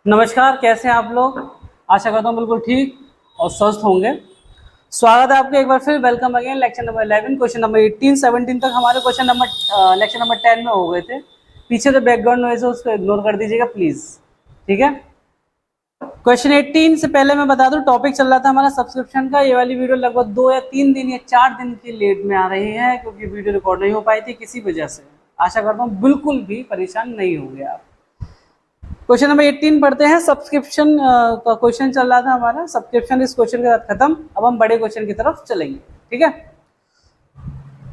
नमस्कार, कैसे हैं आप लोग। आशा करता हूँ बिल्कुल ठीक और स्वस्थ होंगे। स्वागत है आपका एक बार फिर। Welcome again. Lecture number 11, question number 18, 17 तक हमारे क्वेश्चन नंबर लेक्चर नंबर 10 में हो गए थे। पीछे जो बैकग्राउंड नॉइज है उसको इग्नोर कर दीजिएगा प्लीज, ठीक है। क्वेश्चन 18 से पहले मैं बता दूं, टॉपिक चल रहा था हमारा सब्सक्रिप्शन का। ये वाली वीडियो लगभग 2 या 3 दिन या 4 दिन की लेट में आ रही है क्योंकि वीडियो रिकॉर्ड नहीं हो पाई थी किसी वजह से। आशा करता हूँ बिल्कुल भी परेशान नहीं होंगे आप। क्वेश्चन नंबर 18 पढ़ते हैं। सब्सक्रिप्शन का क्वेश्चन चल रहा था हमारा। सब्सक्रिप्शन इस क्वेश्चन के साथ खत्म। अब हम बड़े क्वेश्चन की तरफ चलेंगे, ठीक है।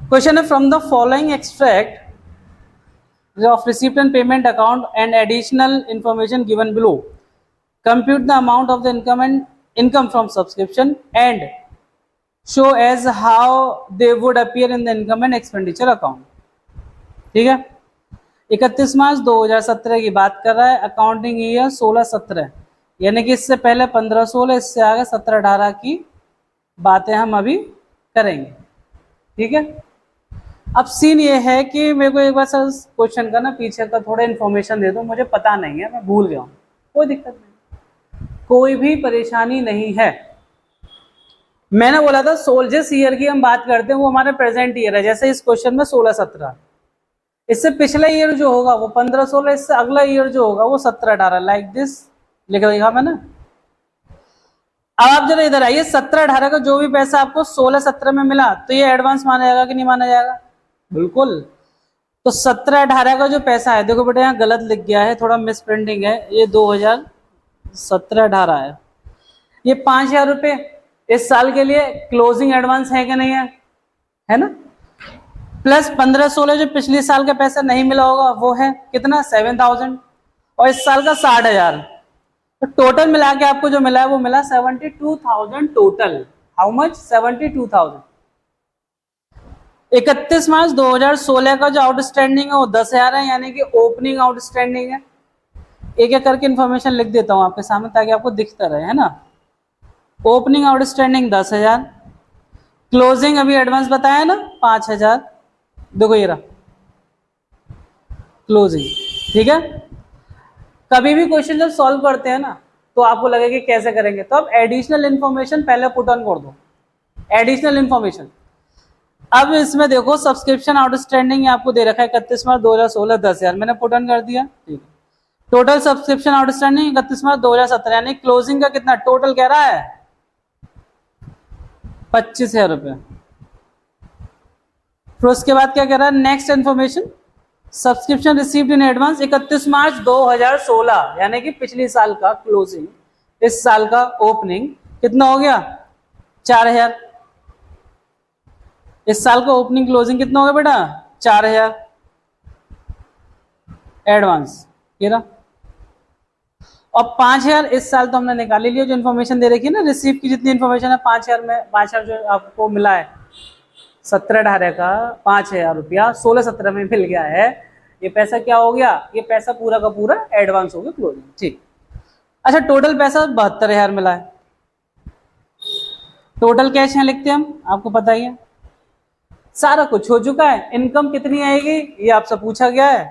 क्वेश्चन है, from the following extract of receipt and payment account and additional information given below, compute the amount of the income from subscription and show as how they would appear in the income and expenditure account. ठीक है। 31 मार्च 2017 की बात कर रहा है। Accounting year 16-17, यानी कि इससे पहले 15-16, इससे आगे 17-18 की बातें हम अभी करेंगे, ठीक है। अब सीन ये है कि मेरे को एक बार सर क्वेश्चन का ना पीछे का थोड़ा इन्फॉर्मेशन दे दो, मुझे पता नहीं है, मैं भूल गया हूँ। कोई दिक्कत नहीं, कोई भी परेशानी नहीं है। मैंने बोला था जिस ईयर की हम बात करते हैं वो हमारे प्रेजेंट ईयर है। जैसे इस क्वेश्चन में 16-17, इससे पिछला ईयर जो होगा वो 15-16, इससे अगला ईयर जो होगा वो 17-18, लाइक दिस लिख देगा मैंने। अब आप जरा इधर आइए। 17-18 का जो भी पैसा आपको 16-17 में मिला तो ये एडवांस माना जाएगा कि नहीं माना जाएगा? बिल्कुल। तो 17-18 का जो पैसा है, देखो बेटा यहाँ गलत लिख गया है, थोड़ा मिस प्रिंटिंग है। ये 2017-18 है। ये 5,000 रुपये इस साल के लिए क्लोजिंग एडवांस है कि नहीं है ना। प्लस 15-16 जो पिछले साल का पैसा नहीं मिला होगा वो है कितना, 7,000, और इस साल का 60,000। तो टोटल मिला के आपको जो मिला है वो मिला 72,000 टोटल। How much? 72,000। 31 मार्च 2016 का जो आउटस्टैंडिंग है वो 10,000 है, यानी कि ओपनिंग आउटस्टैंडिंग है। एक एक करके इन्फॉर्मेशन लिख देता हूं आपके सामने ताकि आपको दिखता रहे, है ना। ओपनिंग आउटस्टैंडिंग 10,000, क्लोजिंग अभी एडवांस बताया ना 5,000। देखो ये रहा क्लोजिंग, ठीक है। कभी भी क्वेश्चन जब सॉल्व करते हैं ना तो आपको लगे कि कैसे करेंगे, तो अब एडिशनल इन्फॉर्मेशन पहले पुट ऑन कर दो। एडिशनल इन्फॉर्मेशन, अब इसमें देखो सब्सक्रिप्शन आउटस्टैंडिंग आपको दे रखा है 31 मार्च 2016 10,000, मैंने पुट ऑन कर दिया, ठीक है। टोटल सब्सक्रिप्शन आउटस्टैंडिंग 31 मार्च 2017, यानी क्लोजिंग का कितना टोटल कह रहा है 25,000 रुपये। फिर उसके बाद क्या कह रहा है, next information, subscription received in advance 31 मार्च 2016, यानी कि पिछले साल का क्लोजिंग, इस साल का ओपनिंग कितना हो गया 4,000। इस साल का ओपनिंग क्लोजिंग कितना हो गया बेटा 4,000 एडवांस, ये रहा। और 5,000 इस साल तो हमने निकाल लिया, जो इन्फॉर्मेशन दे रखी है ना रिसीव की जितनी इन्फॉर्मेशन है 5,000 में, 5,000 जो आपको मिला है 17-18 का 5,000 रुपया 16-17 में मिल गया है। ये पैसा क्या हो गया, ये पैसा पूरा का पूरा एडवांस हो गया क्लोजिंग, ठीक। अच्छा, टोटल पैसा 72,000 मिला है। टोटल कैश यहाँ लिखते हैं हम, आपको पता ही है सारा कुछ हो चुका है। इनकम कितनी आएगी ये आपसे पूछा गया है।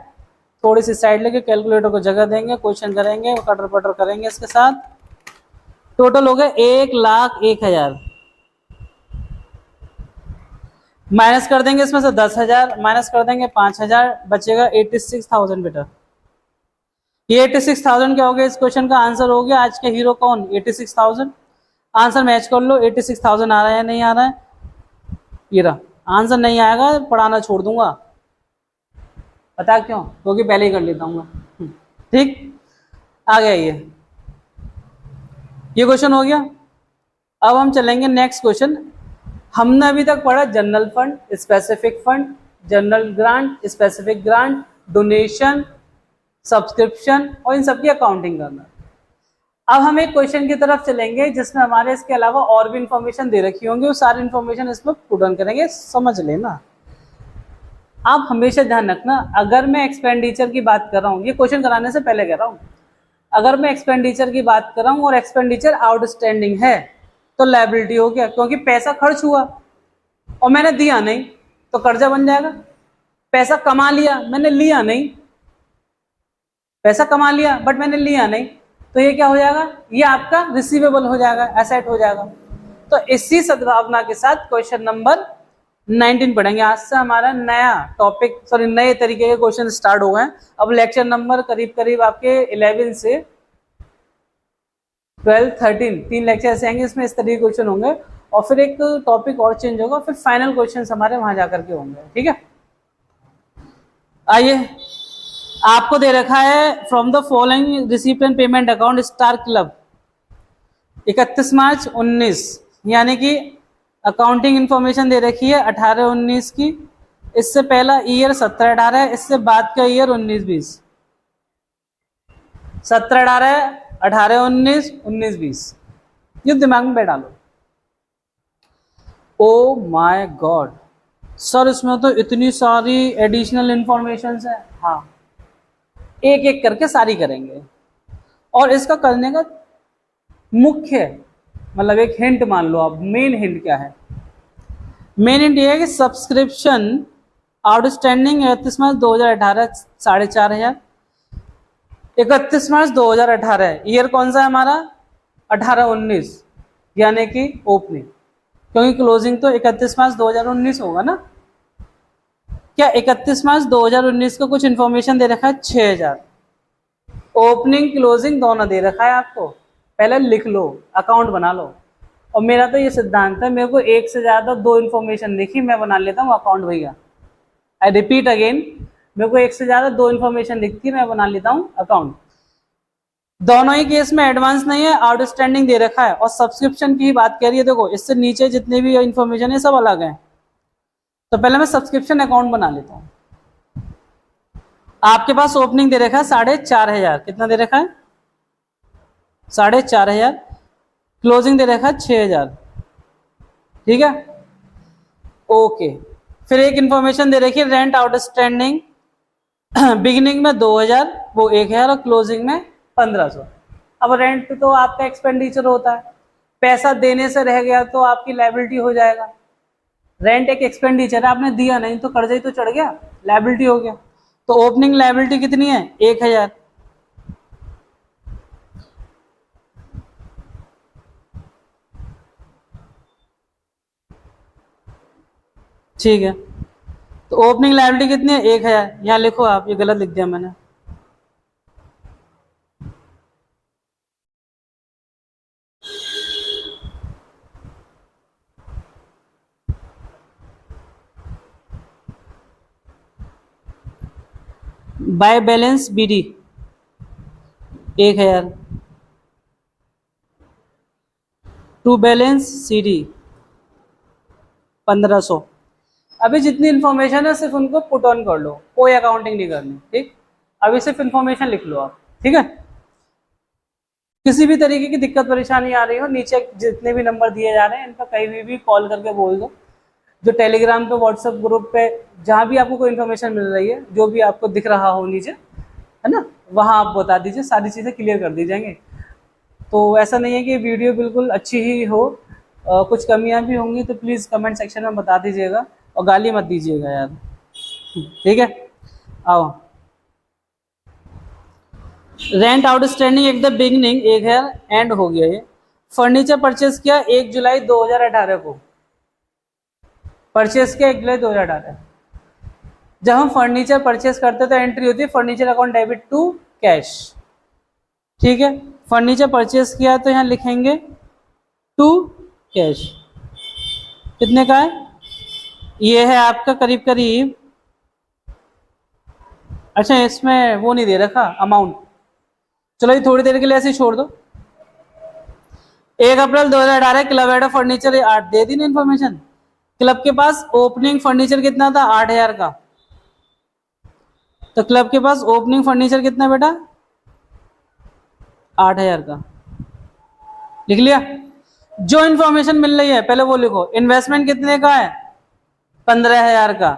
थोड़ी सी साइड लेके कैलकुलेटर को जगह देंगे, क्वेश्चन करेंगे, कटर पटर करेंगे इसके साथ। टोटल हो गया 1,01,000, माइनस कर देंगे इसमें से 10,000, माइनस कर देंगे 5,000, बचेगा 86,000 बेटा। ये 86,000 क्या हो गया, इस क्वेश्चन का आंसर हो गया। आज के हीरो कौन, 86,000। आंसर मैच कर लो, 86,000 आ रहा है या नहीं आ रहा है। ये रहा आंसर। नहीं आएगा पढ़ाना छोड़ दूंगा, पता क्यों, क्योंकि पहले ही कर लेता हूँ, ठीक। आ गया ये क्वेश्चन हो गया। अब हम चलेंगे नेक्स्ट क्वेश्चन। हमने अभी तक पढ़ा general fund, specific fund, general grant, specific grant, donation, subscription और इन सबकी अकाउंटिंग करना। अब हम एक क्वेश्चन की तरफ चलेंगे जिसमें हमारे इसके अलावा और भी इंफॉर्मेशन दे रखी होंगी, वो सारी इंफॉर्मेशन इसमें पुट ऑन करेंगे, समझ लेना। आप हमेशा ध्यान रखना, अगर मैं एक्सपेंडिचर की बात कर रहा हूँ, ये क्वेश्चन कराने से पहले कह रहा हूँ, अगर मैं एक्सपेंडिचर की बात कर रहा हूँ और एक्सपेंडिचर आउटस्टैंडिंग है तो लायबिलिटी हो गया, क्योंकि पैसा खर्च हुआ और मैंने दिया नहीं तो कर्जा बन जाएगा। पैसा कमा लिया, मैंने लिया नहीं, पैसा कमा लिया बट मैंने लिया नहीं तो ये क्या हो जाएगा, ये आपका रिसीवेबल हो जाएगा, एसेट हो जाएगा। तो इसी सद्भावना के साथ क्वेश्चन नंबर 19 पढ़ेंगे। आज से हमारा नया टॉपिक, सॉरी नए तरीके के क्वेश्चन स्टार्ट हो गए हैं। अब लेक्चर नंबर करीब करीब आपके 11 से 12, 13 3 लेक्चर ऐसे आएंगे, इसमें इस तरीके के क्वेश्चन होंगे और फिर एक टॉपिक और चेंज होगा, फिर फाइनल क्वेश्चन हमारे वहां जाकर के होंगे। ठीक है, आइए आपको दे रखा है from the following receipt and payment account star club 31 मार्च 19, यानी कि अकाउंटिंग इंफॉर्मेशन दे रखी है 18-19 की। इससे पहला ईयर 17-18 है, इससे बाद का ईयर 19-20। 17-18, 18-19, 19-20, ये दिमाग में बैठा लो। ओ माय गॉड सर, इसमें तो इतनी सारी एडिशनल इंफॉर्मेशन है। हाँ, एक एक करके सारी करेंगे और इसका करने का मुख्य मतलब एक हिंट मान लो आप, मेन हिंट क्या है? मेन हिंट ये है कि सब्सक्रिप्शन आउटस्टैंडिंग 31 मार्च 2018 4,500। 31 मार्च 2018 ईयर कौन सा है हमारा? 18-19, यानी कि ओपनिंग, क्योंकि क्लोजिंग तो 31 मार्च 2019 होगा ना। क्या 31 मार्च 2019 को कुछ इंफॉर्मेशन दे रखा है? 6,000। ओपनिंग क्लोजिंग दोनों दे रखा है आपको, पहले लिख लो, अकाउंट बना लो। और मेरा तो ये सिद्धांत है, मेरे को एक से ज्यादा 2 इंफॉर्मेशन दिखी मैं बना लेता हूँ अकाउंट भैया। आई रिपीट अगेन, मेरे को एक से ज्यादा 2 इंफॉर्मेशन दिखती है मैं बना लेता हूँ अकाउंट। दोनों ही केस में एडवांस नहीं है, आउटस्टैंडिंग दे रखा है और सब्सक्रिप्शन की ही बात कह रही है। देखो इससे नीचे जितने भी इंफॉर्मेशन है सब अलग है। तो पहले मैं सब्सक्रिप्शन अकाउंट बना लेता हूँ। आपके पास ओपनिंग दे रखा है 4,500, कितना दे रखा है? 4,500। क्लोजिंग दे रखा है 6,000। ठीक है, ओके। फिर एक इंफॉर्मेशन दे रखी है रेंट आउटस्टैंडिंग बिगिनिंग में 2,000, वो 1,000 और क्लोजिंग में 1,500। अब रेंट तो आपका एक्सपेंडिचर होता है, पैसा देने से रह गया तो आपकी लायबिलिटी हो जाएगा। रेंट एक एक्सपेंडिचर है, आपने दिया नहीं तो कर्जा ही तो चढ़ गया, लायबिलिटी हो गया। तो ओपनिंग लायबिलिटी कितनी है? 1,000। ठीक है, तो ओपनिंग लायबिलिटी कितनी है? 1,000। यहाँ लिखो आप, ये गलत लिख दिया मैंने। By balance BD 1,000, to balance CD 1,500। अभी जितनी इन्फॉर्मेशन है सिर्फ उनको पुट ऑन कर लो, कोई अकाउंटिंग नहीं करनी। ठीक, अभी सिर्फ इन्फॉर्मेशन लिख लो आप। ठीक है, किसी भी तरीके की दिक्कत परेशानी आ रही हो, नीचे जितने भी नंबर दिए जा रहे हैं इन पर कहीं भी कॉल करके बोल दो। जो टेलीग्राम पे, व्हाट्सएप ग्रुप पे, जहाँ भी आपको कोई इन्फॉर्मेशन मिल रही है, जो भी आपको दिख रहा हो नीचे, है ना, वहाँ आप बता दीजिए, सारी चीज़ें क्लियर कर दी जाएंगी। तो ऐसा नहीं है कि वीडियो बिल्कुल अच्छी ही हो, कुछ कमियाँ भी होंगी तो प्लीज़ कमेंट सेक्शन में बता दीजिएगा और गाली मत दीजिएगा यार। ठीक है, आओ। Rent outstanding at the beginning 1,000, and हो गया ये। फर्नीचर परचेस किया 1 जुलाई 2018 को, परचेस किया 1 जुलाई 2018। जब हम फर्नीचर परचेस करते तो एंट्री होती है furniture account debit to cash. ठीक है, फर्नीचर परचेस किया तो यहाँ लिखेंगे टू कैश। कितने का है? ये है आपका करीब करीब, अच्छा इसमें वो नहीं दे रखा अमाउंट, चलो ये थोड़ी देर के लिए ऐसे ही छोड़ दो। 1 अप्रैल 2018 क्लब एड फर्नीचर 8 दे दी ना इन्फॉर्मेशन। क्लब के पास ओपनिंग फर्नीचर कितना था? 8,000 का। तो क्लब के पास ओपनिंग फर्नीचर कितना बेटा? 8,000 का। लिख लिया? जो इन्फॉर्मेशन मिल रही है पहले वो लिखो। इन्वेस्टमेंट कितने का है? 15,000 का।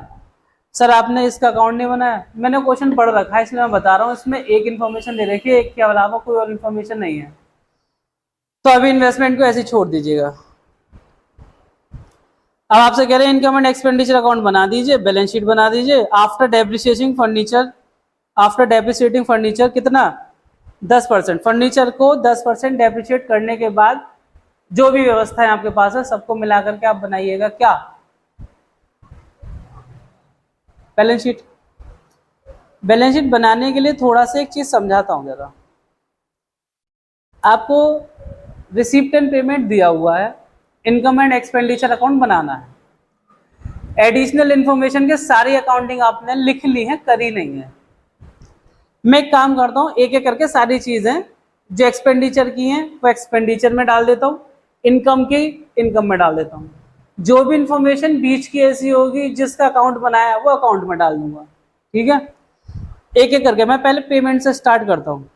सर आपने इसका अकाउंट नहीं बनाया, मैंने क्वेश्चन पढ़ रखा है इसलिए मैं बता रहा हूँ। इसमें एक इन्फॉर्मेशन दे रखी है, एक के अलावा कोई और इन्फॉर्मेशन नहीं है, तो अभी इन्वेस्टमेंट को ऐसे छोड़ दीजिएगा। अब आपसे कह रहे हैं इनकम एंड एक्सपेंडिचर अकाउंट बना दीजिए, बैलेंस शीट बना दीजिए। After depreciating furniture, after depreciating furniture कितना? 10%, फर्नीचर को 10% डेप्रिशिएट करने के बाद जो भी व्यवस्था है आपके पास है सबको मिलाकर के आप बनाइएगा क्या, बैलेंस शीट। बैलेंस शीट बनाने के लिए थोड़ा सा एक चीज समझाता हूं जरा। आपको रिसीप्ट एंड पेमेंट दिया हुआ है, इनकम एंड एक्सपेंडिचर अकाउंट बनाना है, एडिशनल इंफॉर्मेशन के सारी अकाउंटिंग आपने लिख ली है, करी नहीं है। मैं एक काम करता हूँ, एक एक करके सारी चीजें जो एक्सपेंडिचर की हैं वो एक्सपेंडिचर में डाल देता हूँ, इनकम की इनकम में डाल देता हूँ, जो भी इंफॉर्मेशन बीच की ऐसी होगी जिसका अकाउंट बनाया वो अकाउंट में डाल दूंगा। ठीक है, एक एक करके मैं पहले पेमेंट से स्टार्ट करता हूँ।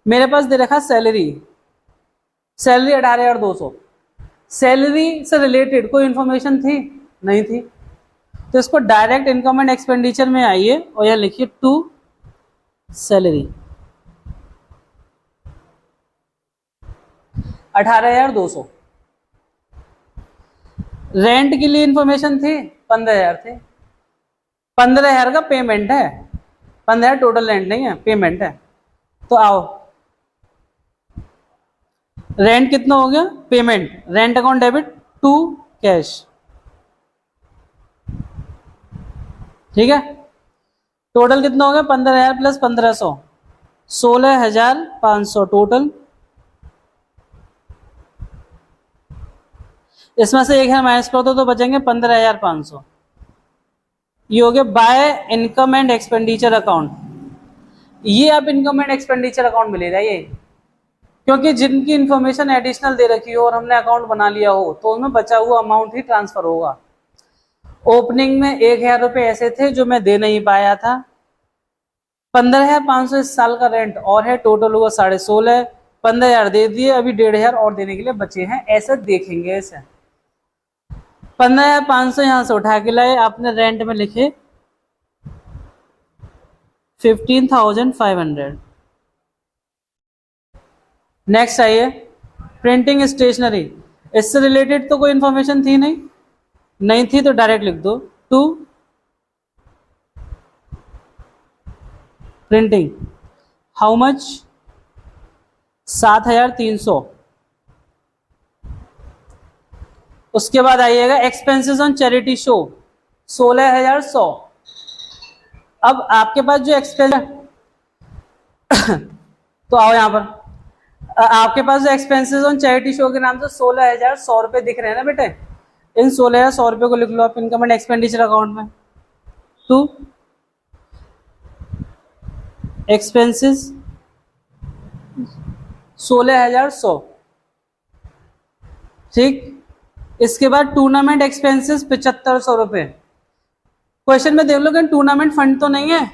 मेरे पास दे रखा सैलरी, सैलरी 18,200। सैलरी से रिलेटेड कोई इंफॉर्मेशन थी नहीं थी, तो इसको डायरेक्ट इनकम एंड एक्सपेंडिचर में आइए और यह लिखिए टू सैलरी 18,200। रेंट के लिए इंफॉर्मेशन थी 15,000 थे, 15,000 का पेमेंट है, 15,000 टोटल रेंट नहीं है, पेमेंट है। तो आओ, रेंट कितना हो गया, payment, rent account debit to cash. ठीक है, टोटल कितना हो गया 15,000 प्लस 1,500, 16,500 टोटल। इसमें से 1,000 माइनस कर दो तो बचेंगे 15,500। ये हो गया by income and expenditure account. ये आप इनकम एंड एक्सपेंडिचर अकाउंट में ले जाइए, क्योंकि जिनकी इंफॉर्मेशन एडिशनल दे रखी हो और हमने अकाउंट बना लिया हो तो उनमें बचा हुआ अमाउंट ही ट्रांसफर होगा। ओपनिंग में 1,000 रुपये ऐसे थे जो मैं दे नहीं पाया था, 15,500 इस साल का रेंट और है, टोटल हुआ 16,500, 15,000 दे दिए, अभी 1,500 और देने के लिए बचे हैं, ऐसे देखेंगे। ऐसे 15,500 यहां से उठा के लाए, आपने रेंट में लिखे 15,500। नेक्स्ट आइए प्रिंटिंग स्टेशनरी, इससे रिलेटेड तो कोई इंफॉर्मेशन थी नहीं थी, तो डायरेक्ट लिख दो टू प्रिंटिंग। How much, 7,300। उसके बाद आइएगा एक्सपेंसेस ऑन चैरिटी शो 16,100। अब आपके पास जो एक्सपेंस तो आओ यहां पर, आपके पास जो एक्सपेंसेस ऑन चैरिटी शो के नाम से 16,100 रुपए दिख रहे हैं ना बेटे, इन 16,100 रुपए को लिख लो आप इनकम एंड एक्सपेंडिचर अकाउंट में। To expenses 16,100। ठीक, इसके बाद टूर्नामेंट एक्सपेंसेस 7,500 रुपए। क्वेश्चन में देख लो कि टूर्नामेंट फंड तो नहीं है,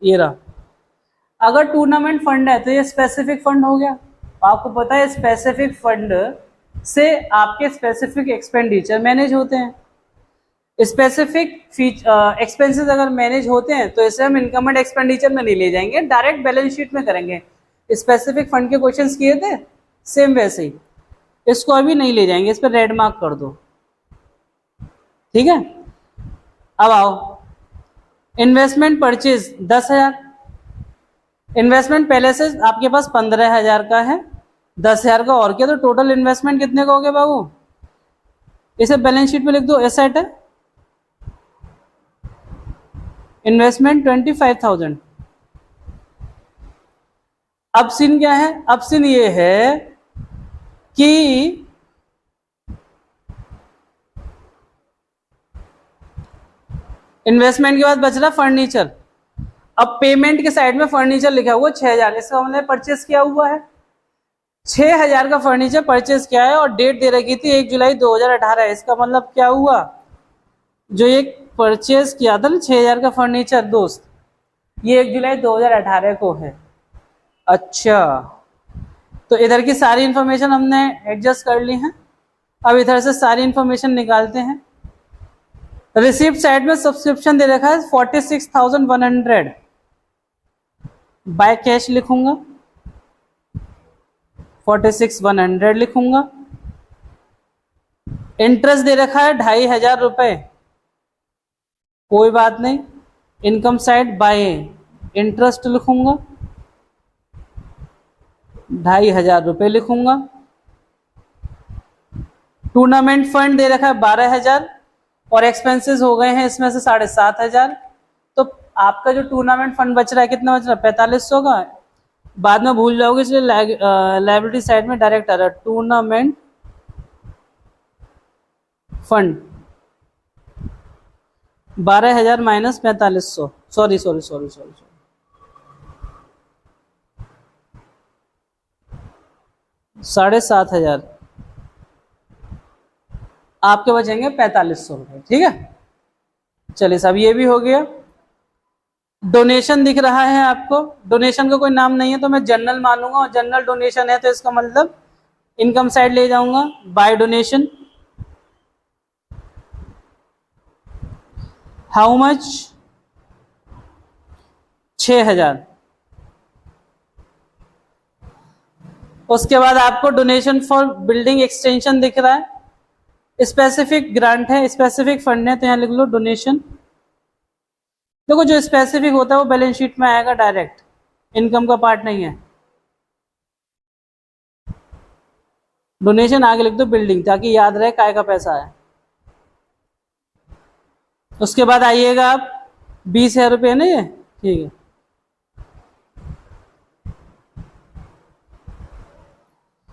ये रहा। अगर टूर्नामेंट फंड है तो ये स्पेसिफिक फंड हो गया। आपको पता है स्पेसिफिक फंड से आपके स्पेसिफिक एक्सपेंडिचर मैनेज होते हैं। स्पेसिफिक एक्सपेंसेस अगर मैनेज होते हैं तो इसे हम इनकम एंड एक्सपेंडिचर में नहीं ले जाएंगे, डायरेक्ट बैलेंस शीट में करेंगे। स्पेसिफिक फंड के क्वेश्चंस किए थे सेम वैसे ही, इसको अभी नहीं ले जाएंगे, इस पर रेड मार्क कर दो। ठीक है, अब आओ इन्वेस्टमेंट परचेज 10,000। इन्वेस्टमेंट पहले से आपके पास 15,000 का है, 10,000 का और क्या, तो टोटल इन्वेस्टमेंट कितने का हो गया बाबू, इसे बैलेंस शीट में लिख दो। एसेट है इन्वेस्टमेंट 25,000। अब सीन क्या है, अब सीन ये है कि इन्वेस्टमेंट के बाद बच रहा फर्नीचर। अब पेमेंट के साइड में फर्नीचर लिखा हुआ 6,000, इसका हमने परचेस किया हुआ है, 6,000 का फर्नीचर परचेस किया है और डेट दे रखी थी 1 जुलाई 2018। इसका मतलब क्या हुआ, जो ये परचेस किया था ना 6,000 का फर्नीचर दोस्त, ये 1 जुलाई 2018 को है। अच्छा, तो इधर की सारी इंफॉर्मेशन हमने एडजस्ट कर ली है। अब इधर से सारी इंफॉर्मेशन निकालते हैं। रिसिप्ट साइड में सब्सक्रिप्शन दे रखा है 46,100, बाय कैश लिखूंगा 46,100 लिखूंगा। इंटरेस्ट दे रखा है 2,500 रुपए, कोई बात नहीं, इनकम साइड बाय इंटरेस्ट लिखूंगा। ₹2,500 लिखूंगा। टूर्नामेंट फंड दे रखा है 12,000 और एक्सपेंसेस हो गए हैं इसमें से 7,500। तो आपका जो टूर्नामेंट फंड बच रहा है कितना बच रहा है? 4,500 का। बाद में भूल जाओगे इसलिए लायबिलिटी साइड में डायरेक्ट आ रहा है टूर्नामेंट फंड 12,000 माइनस 4,500, सॉरी 7,500 आपके बचेंगे 4,500 रुपये। ठीक है, चलिए साहब ये भी हो गया। डोनेशन दिख रहा है आपको, डोनेशन का कोई नाम नहीं है तो मैं जनरल मानूंगा, और जनरल डोनेशन है तो इसका मतलब इनकम साइड ले जाऊंगा। By donation how much? 6,000। उसके बाद आपको डोनेशन फॉर बिल्डिंग एक्सटेंशन दिख रहा है, स्पेसिफिक ग्रांट है, स्पेसिफिक फंड है, तो यहां लिख लो डोनेशन। देखो जो स्पेसिफिक होता है वो बैलेंस शीट में आएगा डायरेक्ट, इनकम का पार्ट नहीं है। डोनेशन आगे लिख दो बिल्डिंग, ताकि याद रहे काय का पैसा है। उसके बाद आइएगा आप 20,000 रुपये है ना ये, ठीक है।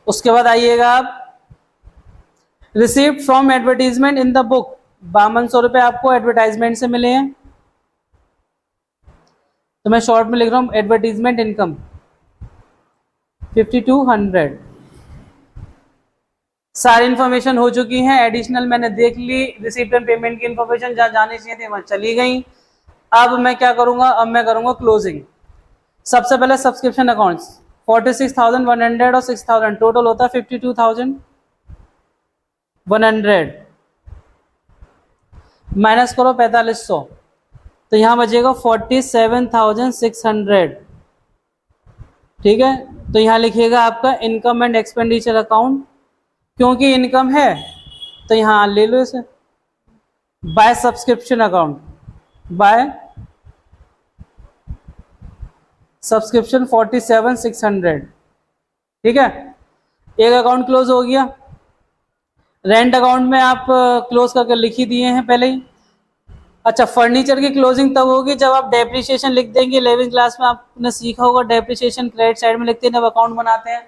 उसके बाद आइएगा आप received from advertisement in the book, 5200 रुपये आपको एडवर्टाइजमेंट से मिले हैं, तो मैं शॉर्ट में लिख रहा हूं एडवर्टीजमेंट इनकम 5200। सारी इन्फॉर्मेशन हो चुकी है, एडिशनल मैंने देख ली, रिसीप्ट एंड पेमेंट की इन्फॉर्मेशन जहां जानी चाहिए थी वहां चली गई। अब मैं क्या करूंगा? अब मैं करूंगा क्लोजिंग। सबसे पहले सब्सक्रिप्शन अकाउंट्स 46,100 और 6,000 टोटल होता है 52,100 माइनस करो 4,500, तो यहां बचेगा 47,600। ठीक है, तो यहां लिखिएगा आपका इनकम एंड एक्सपेंडिचर अकाउंट, क्योंकि इनकम है तो यहां ले लो इसे। By subscription account, by subscription 47,600। ठीक है, एक अकाउंट क्लोज हो गया। रेंट अकाउंट में आप क्लोज करके लिख ही दिए हैं पहले ही। अच्छा, फर्नीचर की क्लोजिंग तब होगी जब आप डेप्रिसिएशन लिख देंगे। 11वीं क्लास में आपने सीखा होगा डेप्रिसिएशन क्रेडिट साइड में लिखते हैं जब अकाउंट बनाते हैं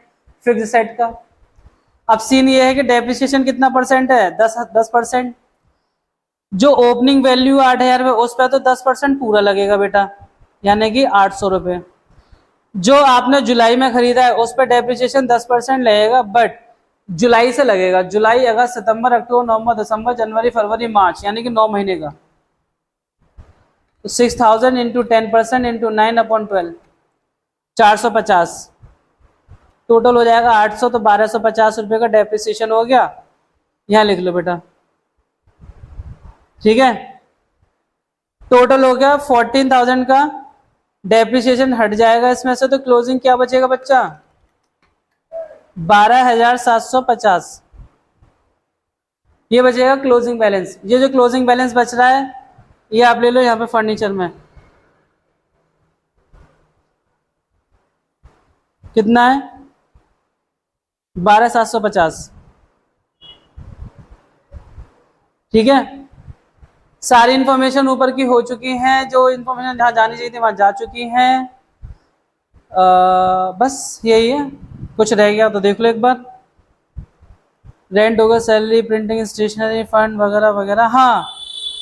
फिक्स साइड का। अब सीन ये है कि डेप्रिसिएशन कितना परसेंट है? 10%। जो ओपनिंग वैल्यू 8,000 में उस पर तो 10% पूरा लगेगा बेटा, यानी कि 800 रुपये। जो आपने जुलाई में खरीदा है उस पर डेप्रिसिएशन 10% लगेगा, बट जुलाई से लगेगा। जुलाई, अगस्त, सितंबर, अक्टूबर, नवंबर, दिसंबर, जनवरी, फरवरी, मार्च, यानी कि 9 महीने का। तो 6,000 इंटू 10% इंटू 9/12 450, टोटल हो जाएगा 800, तो 1,250 रुपये का डेप्रिसिएशन हो गया। यहां लिख लो बेटा। ठीक है, टोटल हो गया 14,000 का, डेप्रिसिएशन हट जाएगा इसमें से, तो क्लोजिंग क्या बचेगा बच्चा? 12,750 ये बचेगा क्लोजिंग बैलेंस। ये जो क्लोजिंग बैलेंस बच रहा है ये आप ले लो यहाँ पे फर्नीचर में। कितना है? 12,750। ठीक है, सारी इंफॉर्मेशन ऊपर की हो चुकी हैं, जो इंफॉर्मेशन जहाँ जानी चाहिए थी वहां जा चुकी हैं। बस यही है, कुछ रह गया तो देख लो एक बार। रेंट होगा, सैलरी, प्रिंटिंग, स्टेशनरी फंड वगैरह वगैरह। हाँ,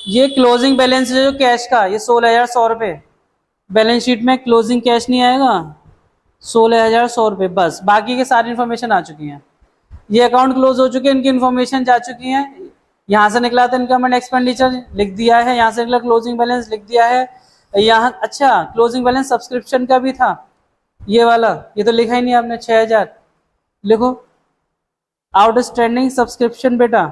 ये क्लोजिंग बैलेंस है जो कैश का, ये 16,100 रुपये। बैलेंस शीट में क्लोजिंग कैश नहीं आएगा, 16,100 रुपये बस। बाकी के सारी इन्फॉर्मेशन आ चुकी हैं। ये अकाउंट क्लोज हो चुके हैं, इनकी इन्फॉर्मेशन जा चुकी है। यहाँ से निकला था इनकम एंड एक्सपेंडिचर लिख दिया है, यहाँ से निकला क्लोजिंग बैलेंस लिख दिया है। यहाँ अच्छा, क्लोजिंग बैलेंस सब्सक्रिप्शन का भी था ये वाला, ये तो लिखा ही नहीं आपने। 6,000 लिखो, आउटस्टैंडिंग सब्सक्रिप्शन बेटा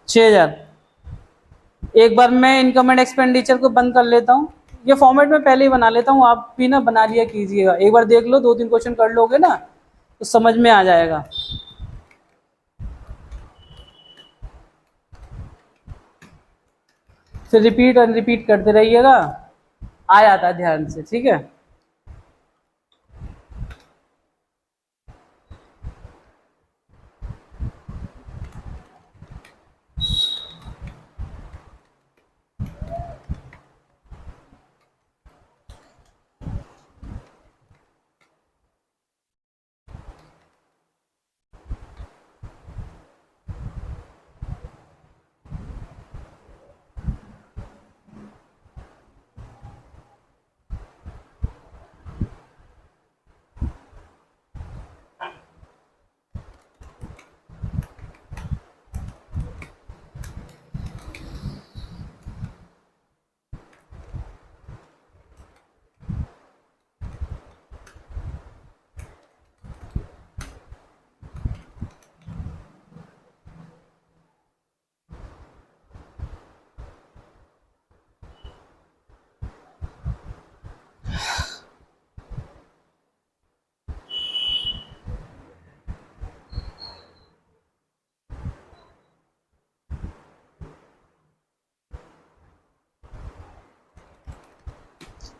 6,000। एक बार मैं इनकम एंड एक्सपेंडिचर को बंद कर लेता हूँ, ये फॉर्मेट में पहले ही बना लेता हूँ, आप भी ना बना लिया कीजिएगा। एक बार देख लो, 2-3 क्वेश्चन कर लोगे ना तो समझ में आ जाएगा। फिर रिपीट एंड रिपीट करते रहिएगा, आ जाता है ध्यान से, ठीक है।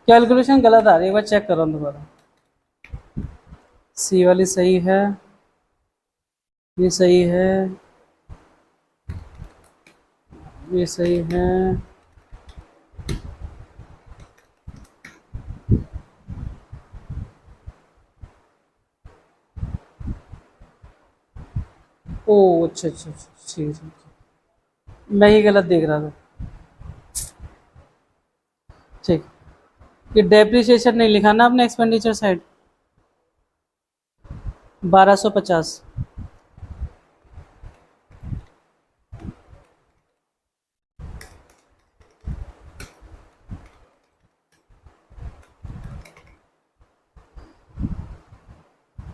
कैलकुलेशन गलत आ रही है, एक बार चेक करो दोबारा। सी वाली सही है, ये सही है, ये सही है, ओ अच्छा अच्छा अच्छा, ठीक है ठीक है। मैं ही गलत देख रहा था, ठीक। ये डेप्रिसिएशन नहीं लिखा ना आपने एक्सपेंडिचर साइड, 1250।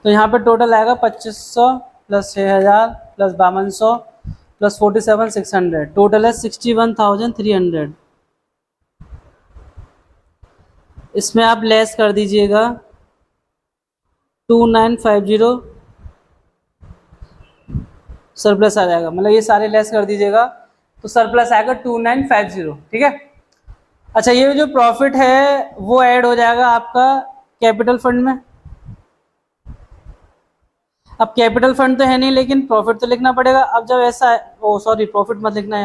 तो यहाँ पे टोटल आएगा 2500 प्लस 6000 प्लस 5200 प्लस 47,600, टोटल है 61,300। इसमें आप लेस कर दीजिएगा 2950, सरप्लस आ जाएगा, मतलब ये सारे लेस कर दीजिएगा तो सरप्लस आएगा 2950, ठीक है। अच्छा, ये जो प्रॉफिट है वो ऐड हो जाएगा आपका कैपिटल फंड में। अब कैपिटल फंड तो है नहीं, लेकिन प्रॉफिट तो लिखना पड़ेगा। अब जब ऐसा है, ओ सॉरी प्रॉफिट मत लिखना,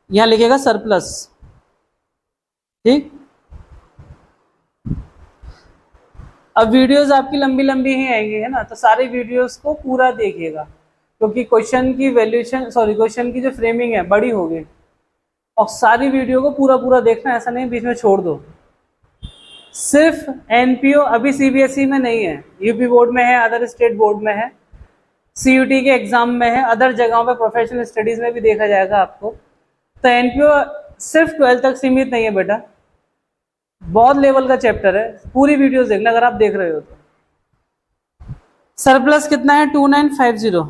यहाँ लिखेगा सरप्लस, ठीक। अब वीडियोस आपकी लंबी लंबी ही आएंगी, है ना, तो सारी वीडियोस को पूरा देखिएगा, क्योंकि क्वेश्चन की वैल्यूएशन, सॉरी क्वेश्चन की जो फ्रेमिंग है बड़ी होगी, और सारी वीडियो को पूरा पूरा देखना, ऐसा नहीं बीच में छोड़ दो। सिर्फ एनपीओ अभी सीबीएसई में नहीं है, यूपी बोर्ड में है, अदर स्टेट बोर्ड में है, सीयूटी के एग्जाम में है, अदर जगहों पे प्रोफेशनल स्टडीज में भी देखा जाएगा आपको। तो एनपीओ सिर्फ 12th तक सीमित नहीं है बेटा, बहुत लेवल का चैप्टर है, पूरी वीडियोस देखना अगर आप देख रहे हो तो। सरप्लस कितना है? 2950।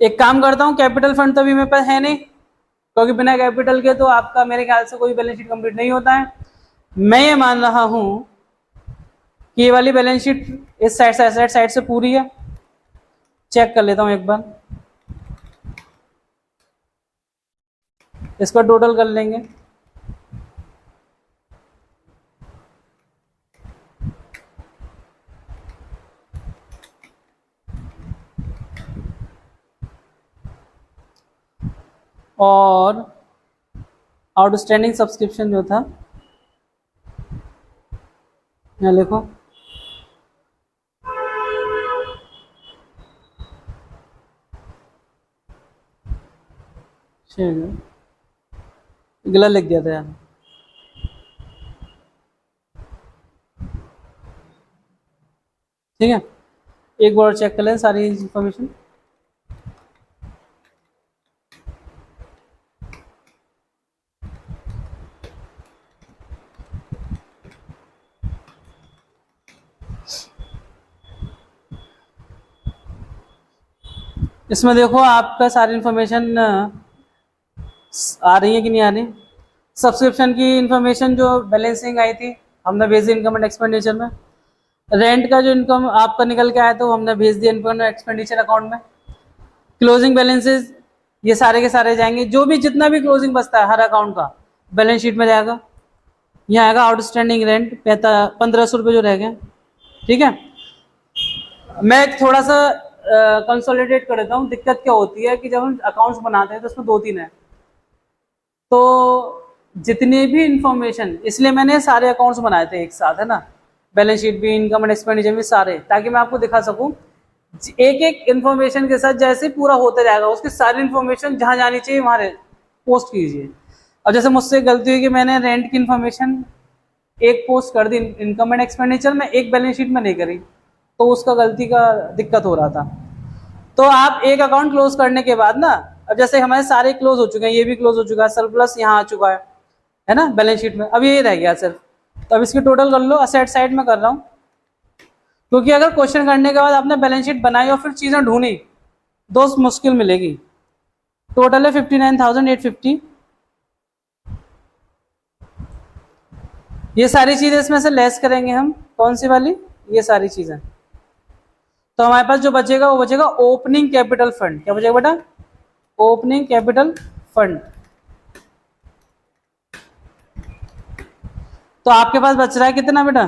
एक काम करता हूँ, कैपिटल फंड तो अभी मेरे पास है नहीं, क्योंकि बिना कैपिटल के तो आपका मेरे ख्याल से कोई बैलेंस शीट कंप्लीट नहीं होता है। मैं ये मान रहा हूं कि ये वाली बैलेंस शीट इस साइड से एसेट साइड से पूरी है। चेक कर लेता हूं एक बार, इसका टोटल कर लेंगे। और आउटस्टैंडिंग सब्सक्रिप्शन जो था, यहाँ लिखो, गलत लिख दिया था यार। ठीक है, एक बार चेक कर लें सारी इंफॉर्मेशन। इसमें देखो आपका सारी इंफॉर्मेशन आ रही है कि नहीं आ रही। सब्सक्रिप्शन की इंफॉर्मेशन जो बैलेंसिंग आई थी हमने भेज दी इनकम एंड एक्सपेंडिचर में। रेंट का जो इनकम आपका निकल के आया था वो हमने भेज दिया इनकम एंड एक्सपेंडिचर अकाउंट में। क्लोजिंग बैलेंसेस ये सारे के सारे जाएंगे, जो भी जितना भी क्लोजिंग बचता है हर अकाउंट का बैलेंस शीट में जाएगा। यहाँ आएगा आउटस्टैंडिंग रेंट 1500 रुपये जो रह गए, ठीक है। मैं एक थोड़ा सा कंसोलिडेट कर देता हूँ। दिक्कत क्या होती है कि जब हम अकाउंट्स बनाते हैं तो उसमें 2-3 है, तो जितने भी इंफॉर्मेशन, इसलिए मैंने सारे अकाउंट्स बनाए थे एक साथ, है ना, बैलेंस शीट भी, इनकम एंड एक्सपेंडिचर भी सारे, ताकि मैं आपको दिखा सकूं एक एक इन्फॉर्मेशन के साथ जैसे पूरा होता जाएगा उसकी सारी इन्फॉर्मेशन जहां जानी चाहिए वहां पोस्ट कीजिए। अब जैसे मुझसे गलती हुई कि मैंने रेंट की इन्फॉर्मेशन एक पोस्ट कर दी इनकम एंड एक्सपेंडिचर में, एक बैलेंस शीट में नहीं करी, तो उसका गलती का दिक्कत हो रहा था। तो आप एक अकाउंट क्लोज करने के बाद ना, अब जैसे हमारे सारे क्लोज हो चुके हैं, ये भी क्लोज हो चुका है, सरप्लस यहाँ आ चुका है ना बैलेंस शीट में, अब ये रह गया सिर्फ। तो अब इसकी टोटल कर लो, असेट साइड में कर रहा हूँ, क्योंकि अगर क्वेश्चन करने के बाद आपने बैलेंस शीट बनाई और फिर चीजें ढूंढी दोस्त मुश्किल मिलेगी। टोटल है 59,850। ये सारी चीजें इसमें से लेस करेंगे हम, कौन सी वाली, ये सारी चीजें, तो हमारे पास जो बचेगा वो बचेगा ओपनिंग कैपिटल फंड। क्या बचेगा बेटा, ओपनिंग कैपिटल फंड। तो आपके पास बच रहा है कितना बेटा,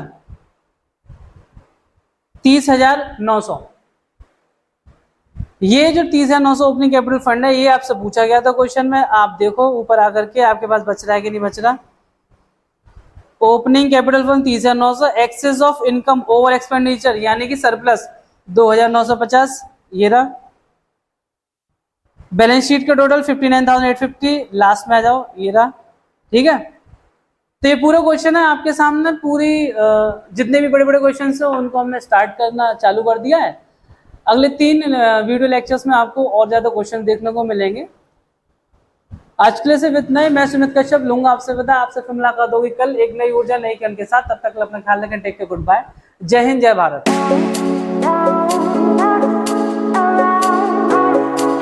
30,900। ये जो 30,900 ओपनिंग कैपिटल फंड है, ये आपसे पूछा गया था क्वेश्चन में। आप देखो ऊपर आकर के आपके पास बच रहा है कि नहीं बच रहा। Opening capital fund 30,900, excess of income over expenditure यानी कि सरप्लस 2,950, ये रहा। बैलेंस शीट का टोटल 59,850, लास्ट में आ जाओ, ये रहा, ठीक है। तो ये पूरा क्वेश्चन है आपके सामने, पूरी जितने भी बड़े बड़े क्वेश्चन है उनको हमने स्टार्ट करना चालू कर दिया है। अगले 3 वीडियो लेक्चर्स में आपको और ज्यादा क्वेश्चन देखने को मिलेंगे। आज के लिए सिर्फ इतना ही। मैं सुमित कश्यप लूंगा आपसे विदा, आपसे फिर मुलाकात होगी कल एक नई ऊर्जा नई कल के साथ। तब तक अपना ख्याल रखें, टेक केयर, गुड बाय, जय हिंद, जय भारत।